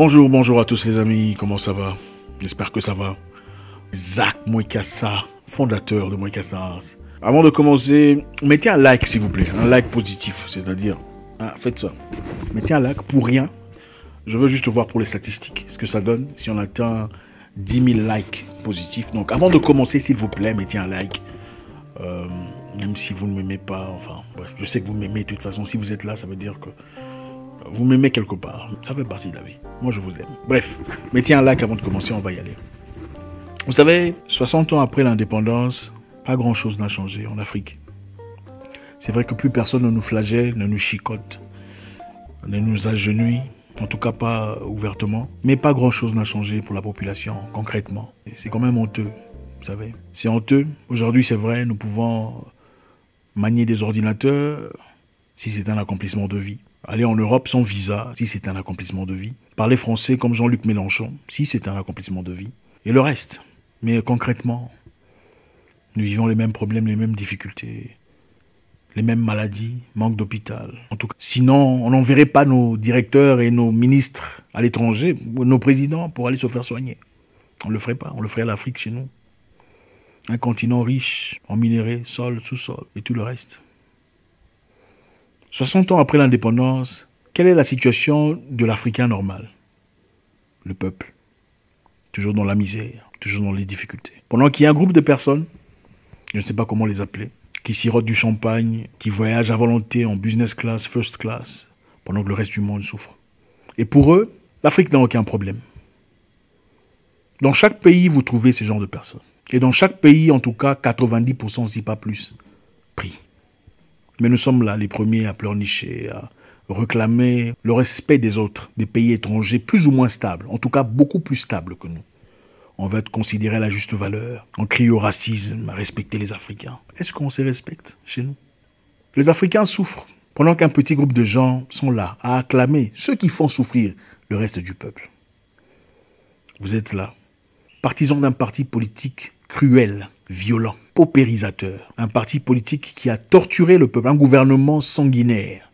Bonjour à tous les amis, comment ça va? J'espère que ça va. Zach Mwekassa, fondateur de Mwekassa. Avant de commencer, mettez un like s'il vous plaît, un like positif, c'est-à-dire, faites ça. Mettez un like pour rien. Je veux juste voir pour les statistiques, ce que ça donne si on atteint 10 000 likes positifs. Donc avant de commencer, s'il vous plaît, mettez un like. Même si vous ne m'aimez pas, enfin, bref, je sais que vous m'aimez de toute façon. Si vous êtes là, ça veut dire que vous m'aimez quelque part. Ça fait partie de la vie. Moi, je vous aime. Bref, mettez un like avant de commencer, on va y aller. Vous savez, 60 ans après l'indépendance, pas grand-chose n'a changé en Afrique. C'est vrai que plus personne ne nous flagelle, ne nous chicote, ne nous agenouille, en tout cas pas ouvertement. Mais pas grand-chose n'a changé pour la population, concrètement. C'est quand même honteux, vous savez. C'est honteux. Aujourd'hui, c'est vrai, nous pouvons manier des ordinateurs si c'est un accomplissement de vie. Aller en Europe sans visa, si c'est un accomplissement de vie. Parler français comme Jean-Luc Mélenchon, si c'est un accomplissement de vie. Et le reste. Mais concrètement, nous vivons les mêmes problèmes, les mêmes difficultés, les mêmes maladies, manque d'hôpital. En tout cas, sinon, on n'enverrait pas nos directeurs et nos ministres à l'étranger, nos présidents, pour aller se faire soigner. On ne le ferait pas, on le ferait à l'Afrique chez nous. Un continent riche en minéraux, sol, sous-sol et tout le reste. 60 ans après l'indépendance, quelle est la situation de l'Africain normal? Le peuple. Toujours dans la misère, toujours dans les difficultés. Pendant qu'il y a un groupe de personnes, je ne sais pas comment les appeler, qui sirotent du champagne, qui voyagent à volonté en business class, first class, pendant que le reste du monde souffre. Et pour eux, l'Afrique n'a aucun problème. Dans chaque pays, vous trouvez ce genre de personnes. Et dans chaque pays, en tout cas, 90%, si pas plus, pris. Mais nous sommes là, les premiers à pleurnicher, à réclamer le respect des autres, des pays étrangers plus ou moins stables, en tout cas beaucoup plus stables que nous. On veut être considéré à la juste valeur, on crie au racisme, à respecter les Africains. Est-ce qu'on se respecte chez nous? Les Africains souffrent, pendant qu'un petit groupe de gens sont là, à acclamer ceux qui font souffrir le reste du peuple. Vous êtes là, partisans d'un parti politique cruel, violent, paupérisateur, un parti politique qui a torturé le peuple, un gouvernement sanguinaire.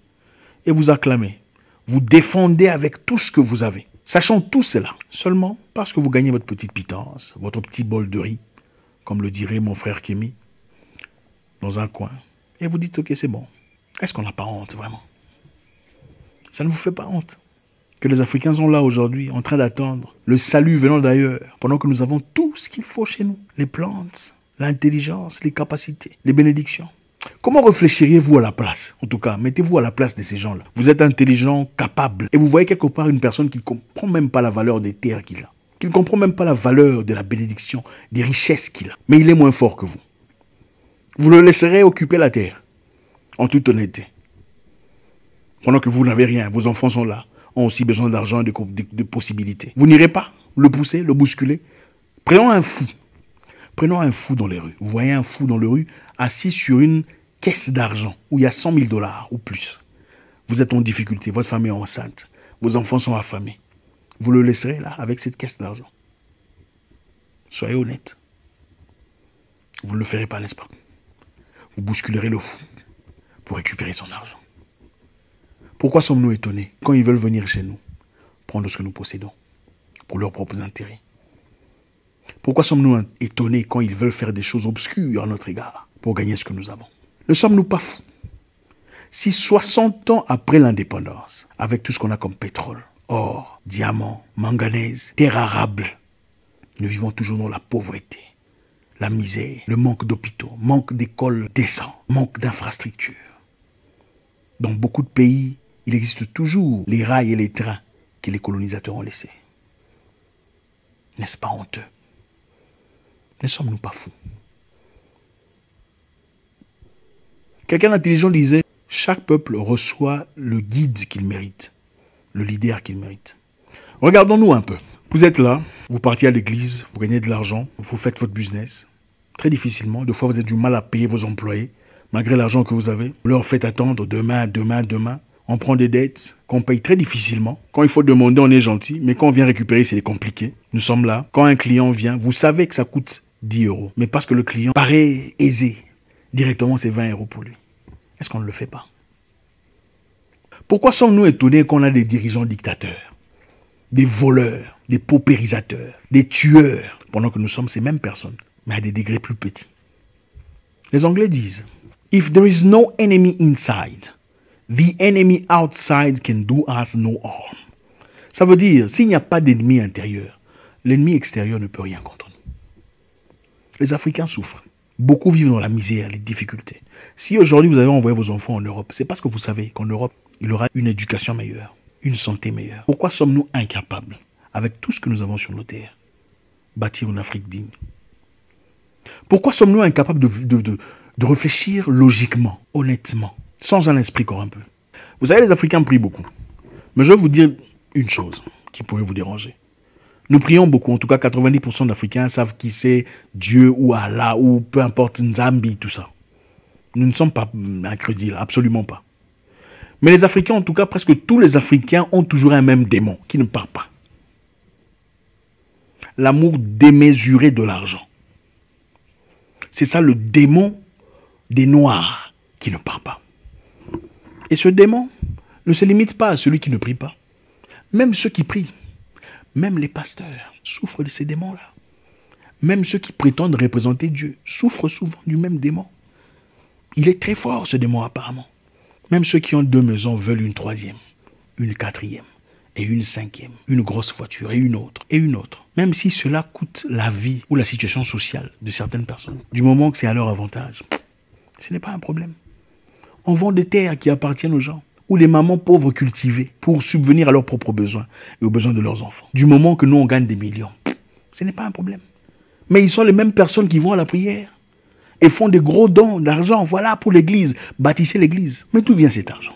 Et vous acclamez, vous défendez avec tout ce que vous avez, sachant tout cela, seulement parce que vous gagnez votre petite pitance, votre petit bol de riz, comme le dirait mon frère Kémy, dans un coin. Et vous dites, ok, c'est bon. Est-ce qu'on n'a pas honte, vraiment? Ça ne vous fait pas honte que les Africains sont là aujourd'hui, en train d'attendre le salut venant d'ailleurs, pendant que nous avons tout ce qu'il faut chez nous, les plantes, l'intelligence, les capacités, les bénédictions. Comment réfléchiriez-vous à la place? En tout cas, mettez-vous à la place de ces gens-là. Vous êtes intelligent, capable, et vous voyez quelque part une personne qui ne comprend même pas la valeur des terres qu'il a, qui ne comprend même pas la valeur de la bénédiction, des richesses qu'il a. Mais il est moins fort que vous. Vous le laisserez occuper la terre, en toute honnêteté. Pendant que vous n'avez rien, vos enfants sont là, ont aussi besoin d'argent et de possibilités. Vous n'irez pas le pousser, le bousculer? Prenons un fou. Prenons un fou dans les rues. Vous voyez un fou dans les rues assis sur une caisse d'argent où il y a 100 000 $ ou plus. Vous êtes en difficulté, votre femme est enceinte, vos enfants sont affamés. Vous le laisserez là avec cette caisse d'argent? Soyez honnête. Vous ne le ferez pas, n'est-ce pas? Vous bousculerez le fou pour récupérer son argent. Pourquoi sommes-nous étonnés quand ils veulent venir chez nous, prendre ce que nous possédons, pour leurs propres intérêts? Pourquoi sommes-nous étonnés quand ils veulent faire des choses obscures à notre égard, pour gagner ce que nous avons? Ne sommes-nous pas fous? Si 60 ans après l'indépendance, avec tout ce qu'on a comme pétrole, or, diamants, manganèse, terre arable, nous vivons toujours dans la pauvreté, la misère, le manque d'hôpitaux, manque d'écoles décents, manque d'infrastructures. Dans beaucoup de pays, il existe toujours les rails et les trains que les colonisateurs ont laissés. N'est-ce pas honteux? Ne sommes-nous pas fous? Quelqu'un d'intelligent disait, chaque peuple reçoit le guide qu'il mérite, le leader qu'il mérite. Regardons-nous un peu. Vous êtes là, vous partez à l'église, vous gagnez de l'argent, vous faites votre business. Très difficilement, des fois vous avez du mal à payer vos employés. Malgré l'argent que vous avez, vous leur faites attendre demain. On prend des dettes qu'on paye très difficilement. Quand il faut demander, on est gentil. Mais quand on vient récupérer, c'est compliqué. Nous sommes là. Quand un client vient, vous savez que ça coûte 10 €. Mais parce que le client paraît aisé, directement c'est 20 € pour lui. Est-ce qu'on ne le fait pas? Pourquoi sommes-nous étonnés qu'on a des dirigeants dictateurs? des voleurs, des paupérisateurs, des tueurs, pendant que nous sommes ces mêmes personnes, mais à des degrés plus petits. Les Anglais disent, if there is no enemy inside, the enemy outside can do us no harm. Ça veut dire, s'il n'y a pas d'ennemi intérieur, l'ennemi extérieur ne peut rien contre nous. Les Africains souffrent. Beaucoup vivent dans la misère, les difficultés. Si aujourd'hui vous avez envoyé vos enfants en Europe, c'est parce que vous savez qu'en Europe, il y aura une éducation meilleure, une santé meilleure. Pourquoi sommes-nous incapables, avec tout ce que nous avons sur nos terres, bâtir une Afrique digne? Pourquoi sommes-nous incapables de réfléchir logiquement, honnêtement, sans un esprit corrompu? Vous savez, les Africains prient beaucoup. Mais je vais vous dire une chose qui pourrait vous déranger. Nous prions beaucoup, en tout cas 90% d'Africains savent qui c'est Dieu ou Allah ou peu importe Nzambi, tout ça. Nous ne sommes pas incrédules, absolument pas. Mais les Africains, en tout cas presque tous les Africains ont toujours un même démon qui ne part pas. L'amour démesuré de l'argent. C'est ça le démon des Noirs qui ne part pas. Et ce démon ne se limite pas à celui qui ne prie pas. Même ceux qui prient, même les pasteurs souffrent de ces démons-là. Même ceux qui prétendent représenter Dieu souffrent souvent du même démon. Il est très fort ce démon apparemment. Même ceux qui ont 2 maisons veulent une 3e, une 4e et une 5e, une grosse voiture et une autre et une autre. Même si cela coûte la vie ou la situation sociale de certaines personnes. Du moment que c'est à leur avantage, ce n'est pas un problème. On vend des terres qui appartiennent aux gens, ou les mamans pauvres cultivées pour subvenir à leurs propres besoins et aux besoins de leurs enfants. Du moment que nous, on gagne des millions, ce n'est pas un problème. Mais ils sont les mêmes personnes qui vont à la prière et font des gros dons d'argent, voilà, pour l'église, bâtissez l'église. Mais d'où vient cet argent?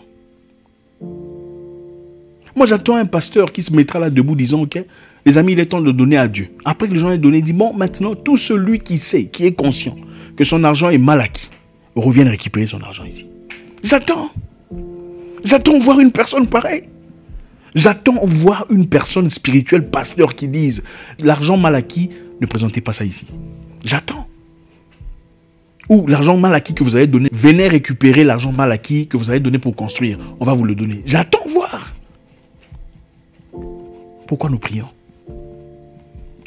Moi, j'attends un pasteur qui se mettra là debout disant, ok, les amis, il est temps de donner à Dieu. Après que les gens aient donné, il dit, bon, maintenant, tout celui qui sait, qui est conscient que son argent est mal acquis, revienne récupérer son argent ici. J'attends. J'attends voir une personne pareille. J'attends voir une personne spirituelle, pasteur, qui dise l'argent mal acquis, ne présentez pas ça ici. J'attends. Ou l'argent mal acquis que vous avez donné, venez récupérer l'argent mal acquis que vous avez donné pour construire. On va vous le donner. J'attends voir. Pourquoi nous prions?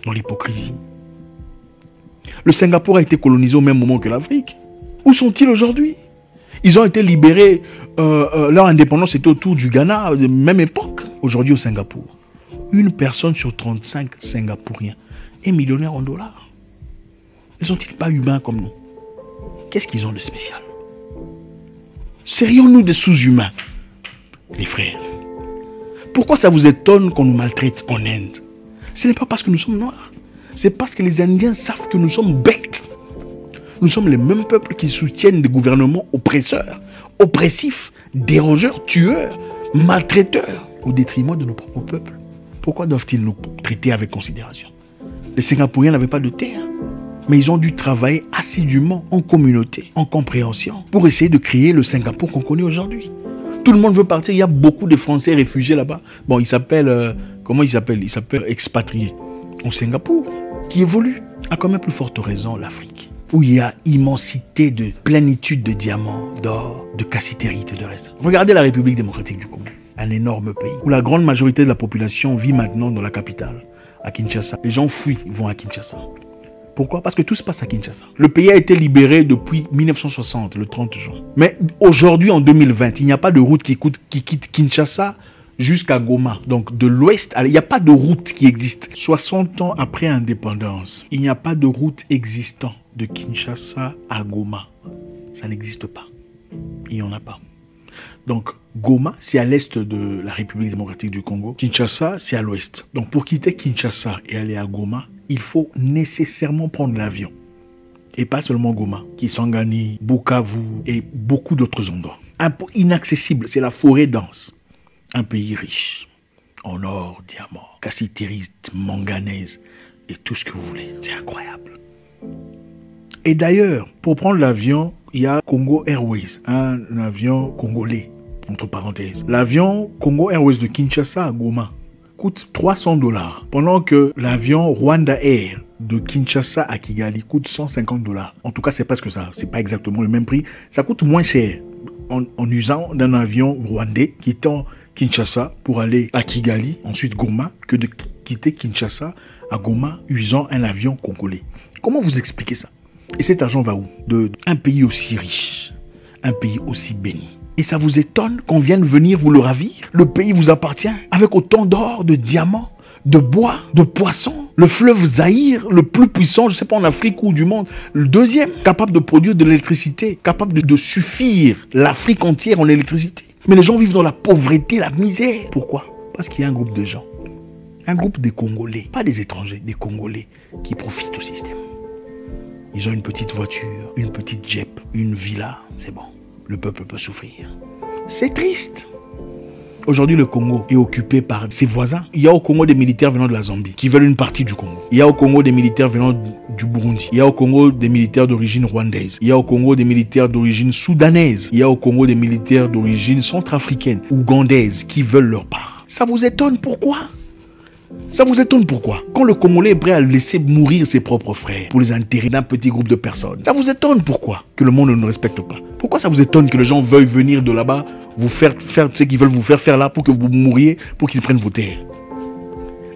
Dans l'hypocrisie. Le Singapour a été colonisé au même moment que l'Afrique. Où sont-ils aujourd'hui? Ils ont été libérés, leur indépendance était autour du Ghana, même époque. Aujourd'hui au Singapour, une personne sur 35 Singapouriens est millionnaire en dollars. Ne sont-ils pas humains comme nous? Qu'est-ce qu'ils ont de spécial? Serions-nous des sous-humains, les frères? Pourquoi ça vous étonne qu'on nous maltraite en Inde? Ce n'est pas parce que nous sommes noirs. C'est parce que les Indiens savent que nous sommes bêtes. Nous sommes les mêmes peuples qui soutiennent des gouvernements oppresseurs, oppressifs, dérangeurs, tueurs, maltraiteurs, au détriment de nos propres peuples. Pourquoi doivent-ils nous traiter avec considération? Les Singapouriens n'avaient pas de terre, mais ils ont dû travailler assidûment en communauté, en compréhension, pour essayer de créer le Singapour qu'on connaît aujourd'hui. Tout le monde veut partir, il y a beaucoup de Français réfugiés là-bas. Bon, ils s'appellent, comment ils s'appellent? Ils s'appellent expatriés au Singapour, qui évolue. À quand même plus forte raison l'Afrique, où il y a immensité de plénitude de diamants, d'or, de cassitérite et de reste. Regardez la République démocratique du Congo, un énorme pays, où la grande majorité de la population vit maintenant dans la capitale, à Kinshasa. Les gens fuient, ils vont à Kinshasa. Pourquoi? Parce que tout se passe à Kinshasa. Le pays a été libéré depuis 1960, le 30 juin. Mais aujourd'hui, en 2020, il n'y a pas de route qui quitte Kinshasa jusqu'à Goma. Donc de l'ouest, il n'y a pas de route qui existe. 60 ans après indépendance, il n'y a pas de route existant de Kinshasa à Goma. Ça n'existe pas. Il n'y en a pas. Donc Goma, c'est à l'est de la République démocratique du Congo. Kinshasa, c'est à l'ouest. Donc pour quitter Kinshasa et aller à Goma, il faut nécessairement prendre l'avion. Et pas seulement Goma, Kisangani, Bukavu et beaucoup d'autres endroits. Un peu inaccessible, c'est la forêt dense. Un pays riche en or, diamants, cassitérite, manganèse et tout ce que vous voulez. C'est incroyable. Et d'ailleurs, pour prendre l'avion, il y a Congo Airways, un avion congolais, entre parenthèses. L'avion Congo Airways de Kinshasa à Goma coûte $300, pendant que l'avion Rwanda Air de Kinshasa à Kigali coûte $150. En tout cas, c'est presque ça. C'est pas exactement le même prix. Ça coûte moins cher. en usant d'un avion rwandais quittant Kinshasa pour aller à Kigali, ensuite Goma, que de quitter Kinshasa à Goma usant un avion congolais. Comment vous expliquez ça? Et cet argent va où? Un pays aussi riche, un pays aussi béni. Et ça vous étonne qu'on vienne venir vous le ravir? Le pays vous appartient avec autant d'or, de diamants, de bois, de poissons. Le fleuve Zaïre, le plus puissant, je ne sais pas en Afrique ou du monde, le deuxième, capable de produire de l'électricité, capable de suffire l'Afrique entière en électricité. Mais les gens vivent dans la pauvreté, la misère. Pourquoi? Parce qu'il y a un groupe de gens, un groupe des Congolais, pas des étrangers, des Congolais qui profitent au système. Ils ont une petite voiture, une petite Jeep, une villa, c'est bon. Le peuple peut souffrir. C'est triste. Aujourd'hui, le Congo est occupé par ses voisins. Il y a au Congo des militaires venant de la Zambie qui veulent une partie du Congo. Il y a au Congo des militaires venant du Burundi. Il y a au Congo des militaires d'origine rwandaise. Il y a au Congo des militaires d'origine soudanaise. Il y a au Congo des militaires d'origine centrafricaine, ougandaise qui veulent leur part. Ça vous étonne pourquoi? Ça vous étonne pourquoi? Quand le Congolais est prêt à laisser mourir ses propres frères pour les intérêts d'un petit groupe de personnes, ça vous étonne pourquoi? Que le monde ne nous respecte pas. Pourquoi ça vous étonne que les gens veuillent venir de là-bas, vous faire ce qu'ils veulent vous faire là pour que vous mouriez, pour qu'ils prennent vos terres?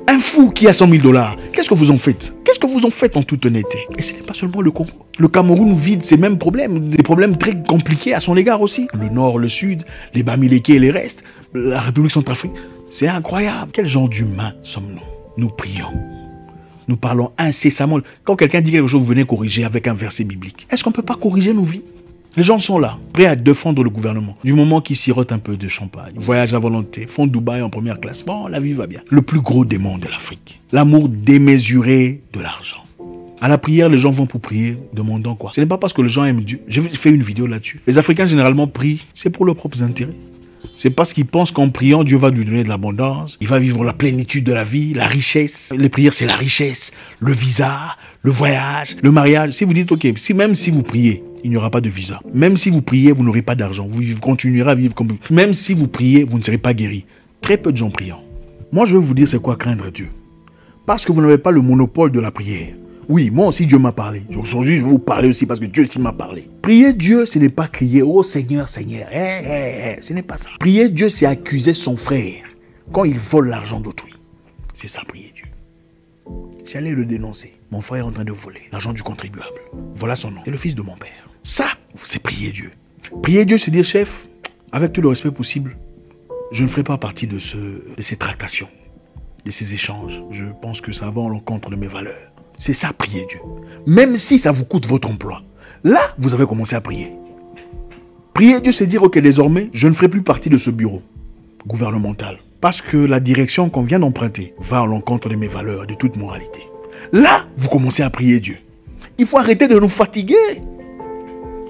Un fou qui a 100 000 $, qu'est-ce que vous en faites? Qu'est-ce que vous en faites en toute honnêteté? Et ce n'est pas seulement le Congo. Le Cameroun vit ces mêmes problèmes, des problèmes très compliqués à son égard aussi. Le nord, le sud, les Bamileke et les restes, la République centrafricaine. C'est incroyable. Quel genre d'humains sommes-nous? Nous prions. Nous parlons incessamment. Quand quelqu'un dit quelque chose, vous venez corriger avec un verset biblique. Est-ce qu'on ne peut pas corriger nos vies? Les gens sont là, prêts à défendre le gouvernement. Du moment qu'ils sirotent un peu de champagne, voyagent à volonté, font Dubaï en première classe. Bon, la vie va bien. Le plus gros démon de l'Afrique. L'amour démesuré de l'argent. À la prière, les gens vont pour prier, demandant quoi? Ce n'est pas parce que les gens aiment Dieu. J'ai fait une vidéo là-dessus. Les Africains, généralement, prient, c'est pour leurs propres intérêts. C'est parce qu'ils pensent qu'en priant, Dieu va lui donner de l'abondance. Il va vivre la plénitude de la vie, la richesse. Les prières, c'est la richesse, le visa, le voyage, le mariage. Si vous dites, ok, même si vous priez, il n'y aura pas de visa. Même si vous priez, vous n'aurez pas d'argent. Vous continuerez à vivre comme vous. Même si vous priez, vous ne serez pas guéri. Très peu de gens priant. Moi, je veux vous dire c'est quoi craindre Dieu. Parce que vous n'avez pas le monopole de la prière. Oui, moi aussi, Dieu m'a parlé. Aujourd'hui, je vais vous parler aussi parce que Dieu aussi m'a parlé. Prier Dieu, ce n'est pas crier « Oh Seigneur, Seigneur ». Ce n'est pas ça. Prier Dieu, c'est accuser son frère quand il vole l'argent d'autrui. C'est ça, prier Dieu. C'est aller le dénoncer. Mon frère est en train de voler l'argent du contribuable. Voilà son nom. C'est le fils de mon père. Ça, c'est prier Dieu. Prier Dieu, c'est dire, chef, avec tout le respect possible, je ne ferai pas partie de ces tractations, de ces échanges. Je pense que ça va à l'encontre de mes valeurs. C'est ça, prier Dieu. Même si ça vous coûte votre emploi. Là, vous avez commencé à prier. Prier Dieu, c'est dire, ok, désormais, je ne ferai plus partie de ce bureau gouvernemental. Parce que la direction qu'on vient d'emprunter va à l'encontre de mes valeurs, de toute moralité. Là, vous commencez à prier Dieu. Il faut arrêter de nous fatiguer.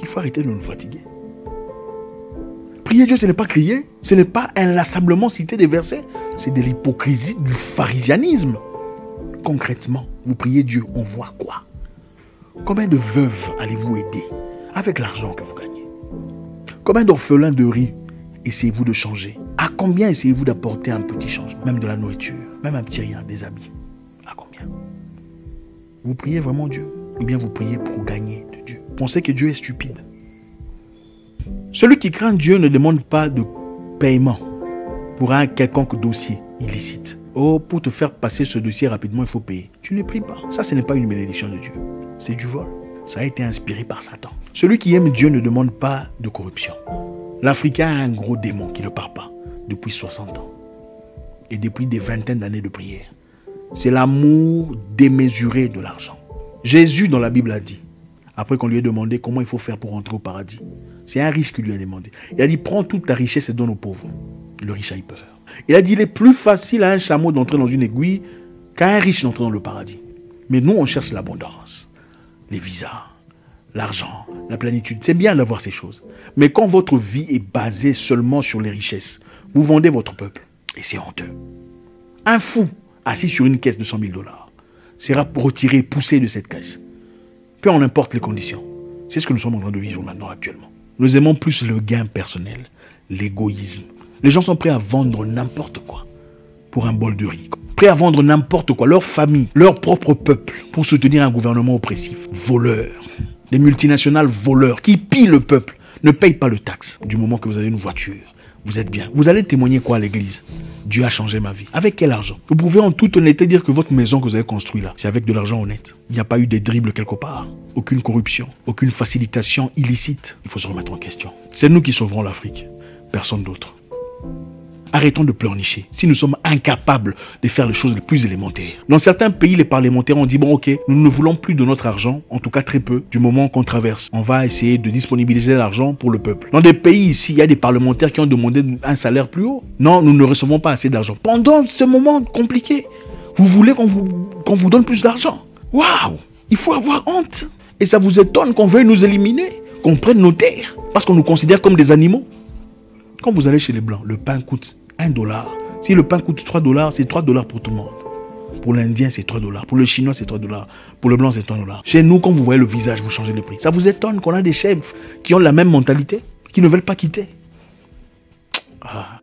Il faut arrêter de nous fatiguer. Prier Dieu, ce n'est pas crier. Ce n'est pas inlassablement citer des versets. C'est de l'hypocrisie, du pharisianisme. Concrètement, vous priez Dieu, on voit quoi? Combien de veuves allez-vous aider avec l'argent que vous gagnez? Combien d'orphelins de riz essayez-vous de changer? À combien essayez-vous d'apporter un petit changement? Même de la nourriture, même un petit rien, des habits. À combien? Vous priez vraiment Dieu? Ou bien vous priez pour gagner de Dieu? Pensez que Dieu est stupide. Celui qui craint Dieu ne demande pas de paiement pour un quelconque dossier illicite. Oh, pour te faire passer ce dossier rapidement, il faut payer. Tu ne pries pas. Ça, ce n'est pas une bénédiction de Dieu. C'est du vol. Ça a été inspiré par Satan. Celui qui aime Dieu ne demande pas de corruption. L'Africain a un gros démon qui ne part pas depuis 60 ans. Et depuis des vingtaines d'années de prière. C'est l'amour démesuré de l'argent. Jésus, dans la Bible, a dit, après qu'on lui ait demandé comment il faut faire pour entrer au paradis, c'est un riche qui lui a demandé. Il a dit, prends toute ta richesse et donne aux pauvres. Le riche a eu peur. Il a dit, il est plus facile à un chameau d'entrer dans une aiguille qu'à un riche d'entrer dans le paradis. Mais nous, on cherche l'abondance, les visas, l'argent, la plénitude. C'est bien d'avoir ces choses. Mais quand votre vie est basée seulement sur les richesses, vous vendez votre peuple. Et c'est honteux. Un fou assis sur une caisse de 100 000 $ sera retiré, poussé de cette caisse. Peu en importe les conditions. C'est ce que nous sommes en train de vivre maintenant actuellement. Nous aimons plus le gain personnel, l'égoïsme. Les gens sont prêts à vendre n'importe quoi pour un bol de riz. Prêts à vendre n'importe quoi, leur famille, leur propre peuple, pour soutenir un gouvernement oppressif. Voleurs. Des multinationales voleurs qui pillent le peuple. Ne paye pas le taxe du moment que vous avez une voiture. Vous êtes bien. Vous allez témoigner quoi à l'église? Dieu a changé ma vie. Avec quel argent? Vous pouvez en toute honnêteté dire que votre maison que vous avez construite là, c'est avec de l'argent honnête. Il n'y a pas eu des dribbles quelque part. Aucune corruption, aucune facilitation illicite. Il faut se remettre en question. C'est nous qui sauverons l'Afrique. Personne d'autre. Arrêtons de pleurnicher. Si nous sommes incapables de faire les choses les plus élémentaires. Dans certains pays, les parlementaires ont dit, bon ok, nous ne voulons plus de notre argent, en tout cas très peu, du moment qu'on traverse. On va essayer de disponibiliser l'argent pour le peuple. Dans des pays ici, il y a des parlementaires qui ont demandé un salaire plus haut. Non, nous ne recevons pas assez d'argent. Pendant ce moment compliqué, vous voulez qu'on vous donne plus d'argent. Waouh! Il faut avoir honte. Et ça vous étonne qu'on veuille nous éliminer, qu'on prenne nos terres, parce qu'on nous considère comme des animaux. Quand vous allez chez les Blancs, le pain coûte $1. Si le pain coûte $3, c'est $3 pour tout le monde. Pour l'Indien, c'est $3. Pour le Chinois, c'est $3. Pour le Blanc, c'est $3. Chez nous, quand vous voyez le visage, vous changez de prix. Ça vous étonne qu'on a des chefs qui ont la même mentalité, qui ne veulent pas quitter. Ah.